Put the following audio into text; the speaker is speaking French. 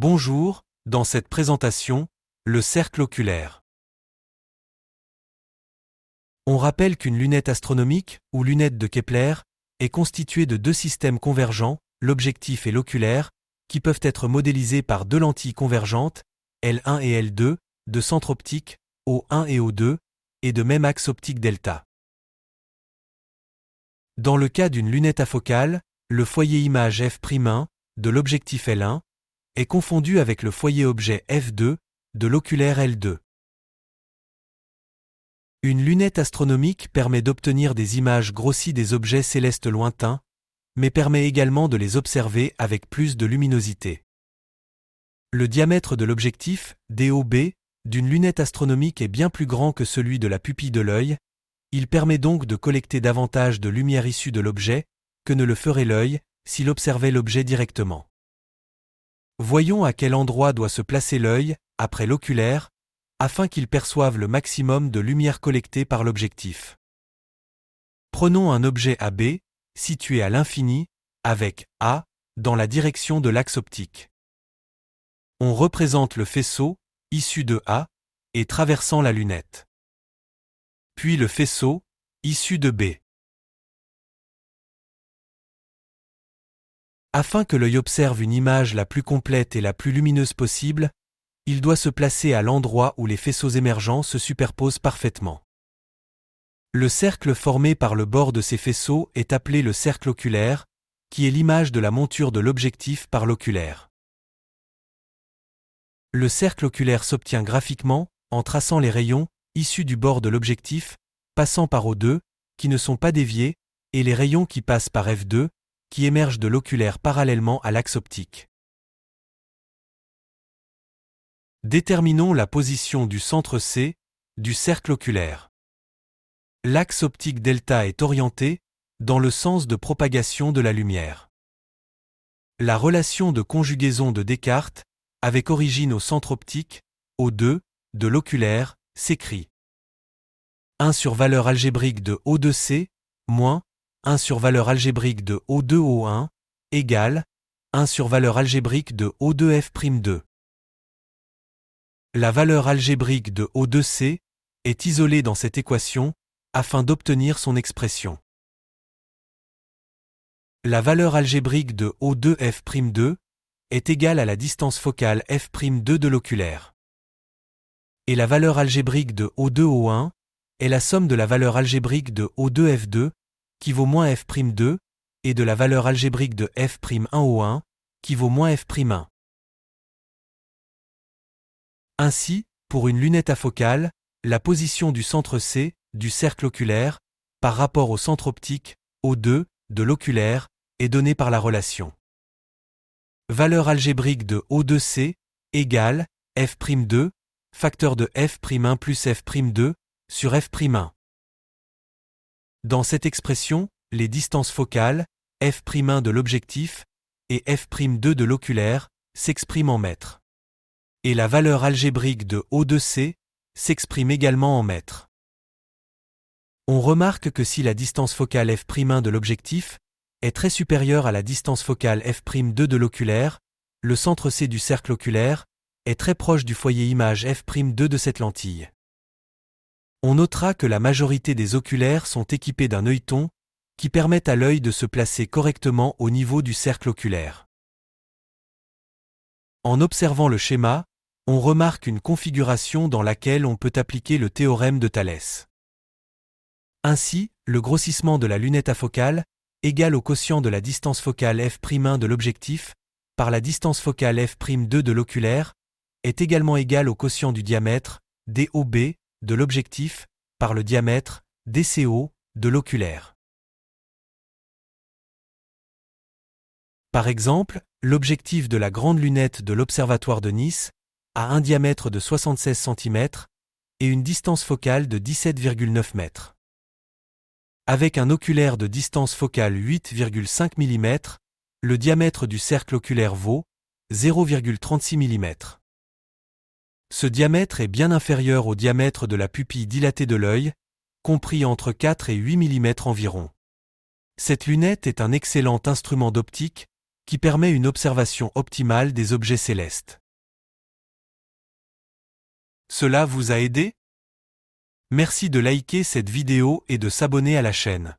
Bonjour, dans cette présentation, le cercle oculaire. On rappelle qu'une lunette astronomique, ou lunette de Kepler, est constituée de deux systèmes convergents, l'objectif et l'oculaire, qui peuvent être modélisés par deux lentilles convergentes, L1 et L2, de centre optique, O1 et O2, et de même axe optique delta. Dans le cas d'une lunette afocale, le foyer image f'1 de l'objectif L1 est confondu avec le foyer objet f2 de l'oculaire L2. Une lunette astronomique permet d'obtenir des images grossies des objets célestes lointains, mais permet également de les observer avec plus de luminosité. Le diamètre de l'objectif, DOB, d'une lunette astronomique est bien plus grand que celui de la pupille de l'œil. Il permet donc de collecter davantage de lumière issue de l'objet que ne le ferait l'œil s'il observait l'objet directement. Voyons à quel endroit doit se placer l'œil, après l'oculaire, afin qu'il perçoive le maximum de lumière collectée par l'objectif. Prenons un objet AB, situé à l'infini, avec A, dans la direction de l'axe optique. On représente le faisceau, issu de A, et traversant la lunette. Puis le faisceau, issu de B. Afin que l'œil observe une image la plus complète et la plus lumineuse possible, il doit se placer à l'endroit où les faisceaux émergents se superposent parfaitement. Le cercle formé par le bord de ces faisceaux est appelé le cercle oculaire, qui est l'image de la monture de l'objectif par l'oculaire. Le cercle oculaire s'obtient graphiquement en traçant les rayons issus du bord de l'objectif, passant par O2, qui ne sont pas déviés, et les rayons qui passent par F2, qui émergent de l'oculaire parallèlement à l'axe optique. Déterminons la position du centre C du cercle oculaire. L'axe optique delta est orienté dans le sens de propagation de la lumière. La relation de conjugaison de Descartes, avec origine au centre optique, O2, de l'oculaire, s'écrit 1 sur valeur algébrique de O2C, moins 1 sur valeur algébrique de O2O1, égale 1 sur valeur algébrique de O2F'2. La valeur algébrique de O2C est isolée dans cette équation afin d'obtenir son expression. La valeur algébrique de O2F'2 est égale à la distance focale F'2 de l'oculaire. Et la valeur algébrique de O2O1 est la somme de la valeur algébrique de O2F2 qui vaut moins F'2 et de la valeur algébrique de F'1O1 qui vaut moins F'1. Ainsi, pour une lunette afocale, la position du centre C du cercle oculaire par rapport au centre optique O2 de l'oculaire est donnée par la relation valeur algébrique de O2C égale F'2, facteur de F'1 plus F'2 sur F'1. Dans cette expression, les distances focales, F'1 de l'objectif et F'2 de l'oculaire, s'expriment en mètres. Et la valeur algébrique de O2C s'exprime également en mètres. On remarque que si la distance focale F'1 de l'objectif est très supérieure à la distance focale F'2 de l'oculaire, le centre C du cercle oculaire est très proche du foyer image F'2 de cette lentille. On notera que la majorité des oculaires sont équipés d'un œilleton qui permet à l'œil de se placer correctement au niveau du cercle oculaire. En observant le schéma, on remarque une configuration dans laquelle on peut appliquer le théorème de Thalès. Ainsi, le grossissement de la lunette afocale égale au quotient de la distance focale F'1 de l'objectif par la distance focale F'2 de l'oculaire est également égal au quotient du diamètre DOB de l'objectif par le diamètre DCO de l'oculaire. Par exemple, l'objectif de la grande lunette de l'Observatoire de Nice a un diamètre de 76 cm et une distance focale de 17,9 mètres. Avec un oculaire de distance focale 8,5 mm, le diamètre du cercle oculaire vaut 0,36 mm. Ce diamètre est bien inférieur au diamètre de la pupille dilatée de l'œil, compris entre 4 et 8 mm environ. Cette lunette est un excellent instrument d'optique qui permet une observation optimale des objets célestes. Cela vous a aidé? Merci de liker cette vidéo et de s'abonner à la chaîne.